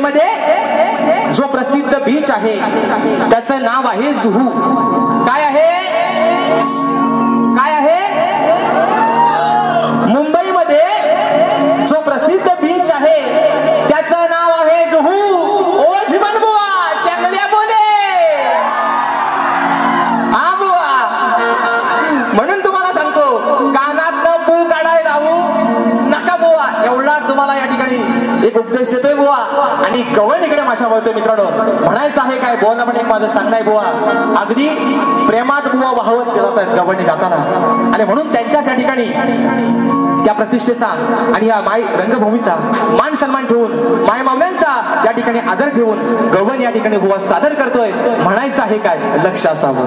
मुंबईमध्ये जो प्रसिद्ध बीच आहे त्याचं नाव आहे जुहू. काय आहे? काय आहे? मुंबईमध्ये जो प्रसिद्ध बीच आहे त्याचं नाव आहे जुहू. ओ जीवन बुवा चांगल्या बोले. हा बुवा, म्हणून तुम्हाला सांगतो कानातनं पू काढाय लावू नका बुवा. एवढाच तुम्हाला या ठिकाणी एक उपदेश देतोय बुवा. आणि गवण इकडे माशा बोलतोय मित्रांनो. म्हणायचं आहे काय बोलणं पण एक माझं सांगणं आहे बुवा. अगदी प्रेमात बुवा वाहवत जातात गवणी गाताना. आणि म्हणून त्यांच्याच या ठिकाणी त्या प्रतिष्ठेचा आणि या माय रंगभूमीचा मान सन्मान ठेवून माय मावल्यांचा या ठिकाणी आदर ठेवून गवण या ठिकाणी बुवा सादर करतोय. म्हणायचं आहे काय लक्ष असावं.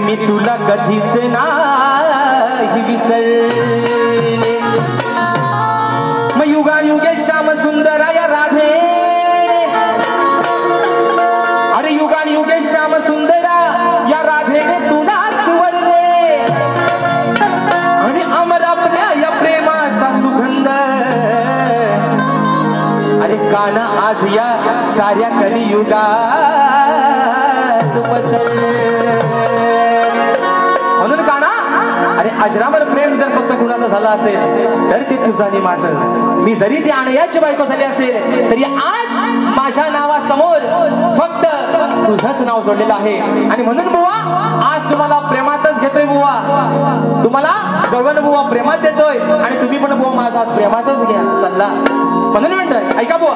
मी तुला कधीच नाही विसरले. मग युगायुगे श्याम सुंदर या राधे. अरे युगायुगे श्याम सुंदर या राधेने तुलाच वरले. आणि अमर आपल्या या प्रेमाचा सुगंध. अरे काना आज या साऱ्या कलियुगात पसरले. म्हणून काना अरे अजरामर प्रेम जर फक्त कुणाचं झालं असेल तर ते तुझं आणि माझं. मी जरी ती आणयाची बायको झाली असेल तरी आज माझ्या नावासमोर फक्त तुझंच नाव जोडलेलं आहे. आणि म्हणून बुवा आज तुम्हाला प्रेमातच घेतोय बुवा. तुम्हाला गगन बुवा प्रेमात देतोय आणि तुम्ही पण बुवा माझा आज प्रेमातच घ्या सल्ला. म्हणून म्हणतोय ऐका बुवा.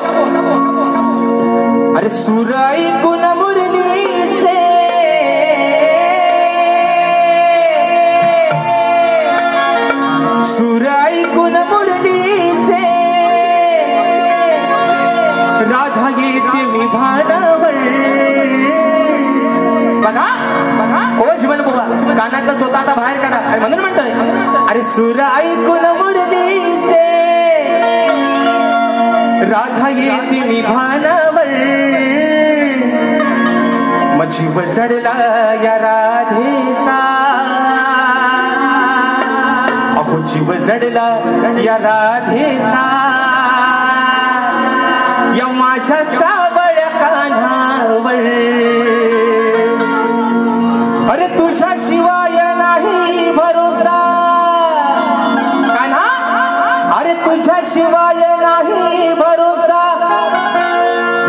अरे सूर ऐकून मुरलीचे सूर ऐकून मुरलीचे राधा येते मी भानावर. बघा बघा ओ जीवन बुवा कानातलं स्वतः आता बाहेर काढा. आणि म्हणून म्हणतोय अरे सूर ऐकून मुरलीचे राधा येते मी भानावर. मग जीव जडला या राधेचा. अहो जीव जडला या राधेचा. या माझ्या सावळ्या कान्हावर. अरे तुझ्या शिवाय नाही भरोसा कान्हा. अरे तुझ्या शिवाय नाही भरोसा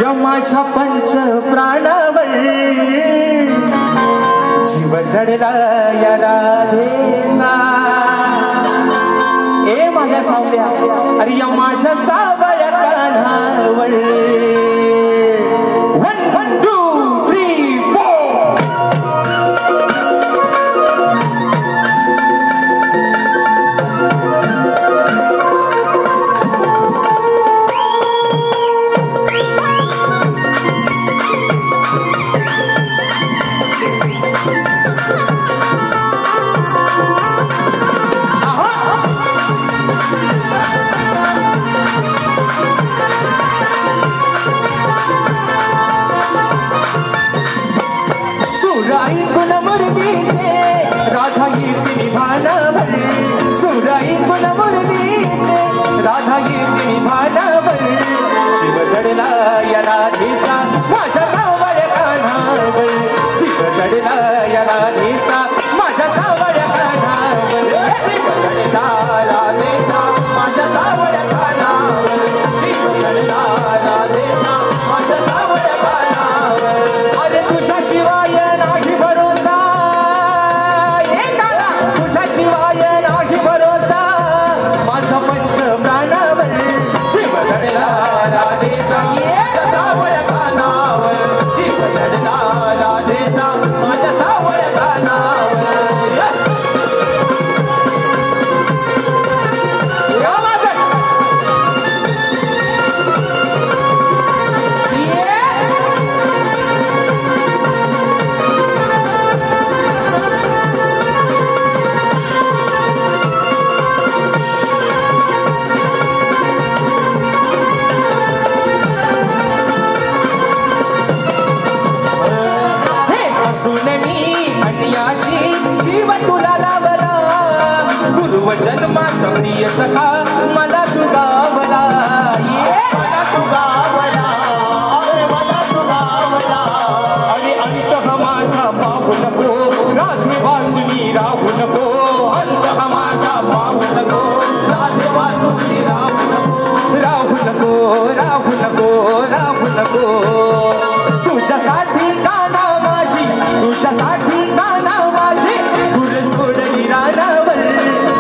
या माझ्या पंच प्राणावर. जीव जडला या राधेचा. ए माझ्या सावल्या अरे या माझ्या सावळ्या कान्हावर. 1 2 3 4. ऐकून मुरलीचे राधा येते भानावर. सूर ऐकून मुरलीचे राधा येते भानावर. जीव जडला या राधेचा माझ्या सावळ्या कान्हावर. जीव जडला या राधेचा माझ्या सावळ्या कान्हावर. जीव जडला राधेचा माझ्या सावळ्या कान्हावर. जीव जडला राधेचा माझ्या सावळ्या कान्हावर. अरे तुझ्या शिवाय नाही भरोसा. तुझ्या शिवाय नाही भरोसा माझा पंच प्राणावर. जीव जडला राधेचा सावळ्या सखा मला तू गावला मला तू गावला मला तू गावला आणि अंत माझा पाहू नको राधे वाचुनी राहू नको अंत माझा पाहू नको राधे वाचुनी राहू नको राहू नको राहू नको राहू नको तुझ्यासाठी गाना माझी तुझ्यासाठी गाना माझी गुर सोडली रानावर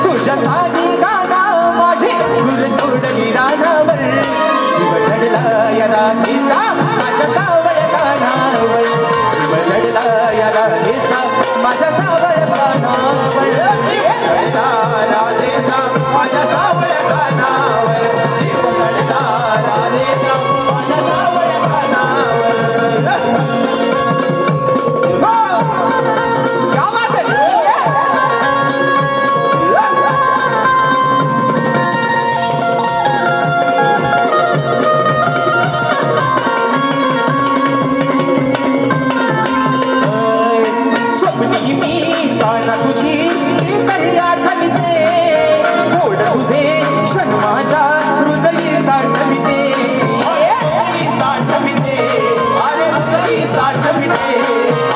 तुझ्यासाठी गाना माझी गुर सोडली रानावर जीव चढला या राधेचा माझ्या सावळ कानावर जीव चढला या राधेचा माझ्या सावळ कानावर राधेचा माझ्या सावळ कानावर जीव चढला राधेचा माझ्या सावळ कानावर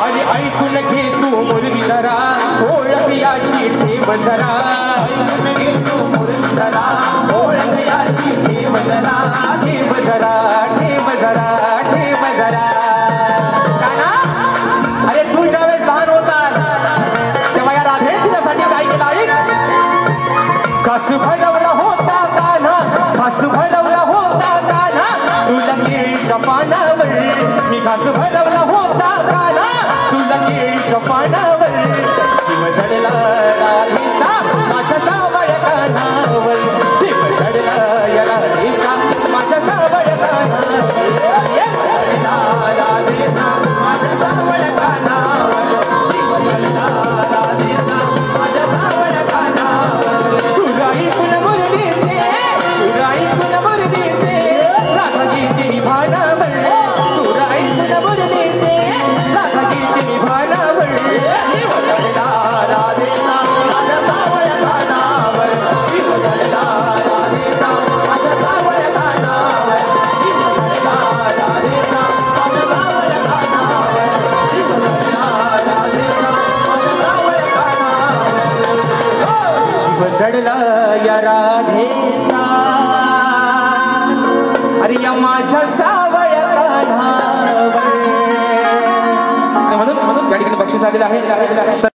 आणि ऐकून घे तू मुरली जरा ओळख याची ठेव जरा ऐकून घे तू मुरली जरा ओळख याची ठेव जरा ठेव जरा ठेव जरा ठेव जरा काना अरे तू ज्यावेळेस लहान होता तेव्हा या राधे तुझ्यासाठी काय केलं ऐक घास भडवला होता काना घास भडवला होता काना तुला केळीच्या पानावर मी घास भडवला होता काना तुला केळीच्या पानावर जीव चढला राधेचा माझ्या सावळ कानावर जीव चढला या राधेचा माझ्या सावळ कानावर राधेचा माझ्या सावळ कानावर जीव चढला राधेचा माझ्या सावळ कानावर सुराई कुल मुरलीचे सुराई कुल मुरलीचे राधा गीते भानावर सुराई कुल मुरलीचे राधा गीते भानावर जीव चढला राधेचा माझ्या सावळ कानावर जीव चढला राधेचा माझ्या सावळ कानावर जीव चढला राधेचा माझ्या सावळ कानावर जीव चढला राधेचा माझ्या सावळ कानावर जीव चढला या राधेचा अरे या माझ्या सावळ कानावर म्हणून या ठिकाणी बक्षीस आलेलं आहे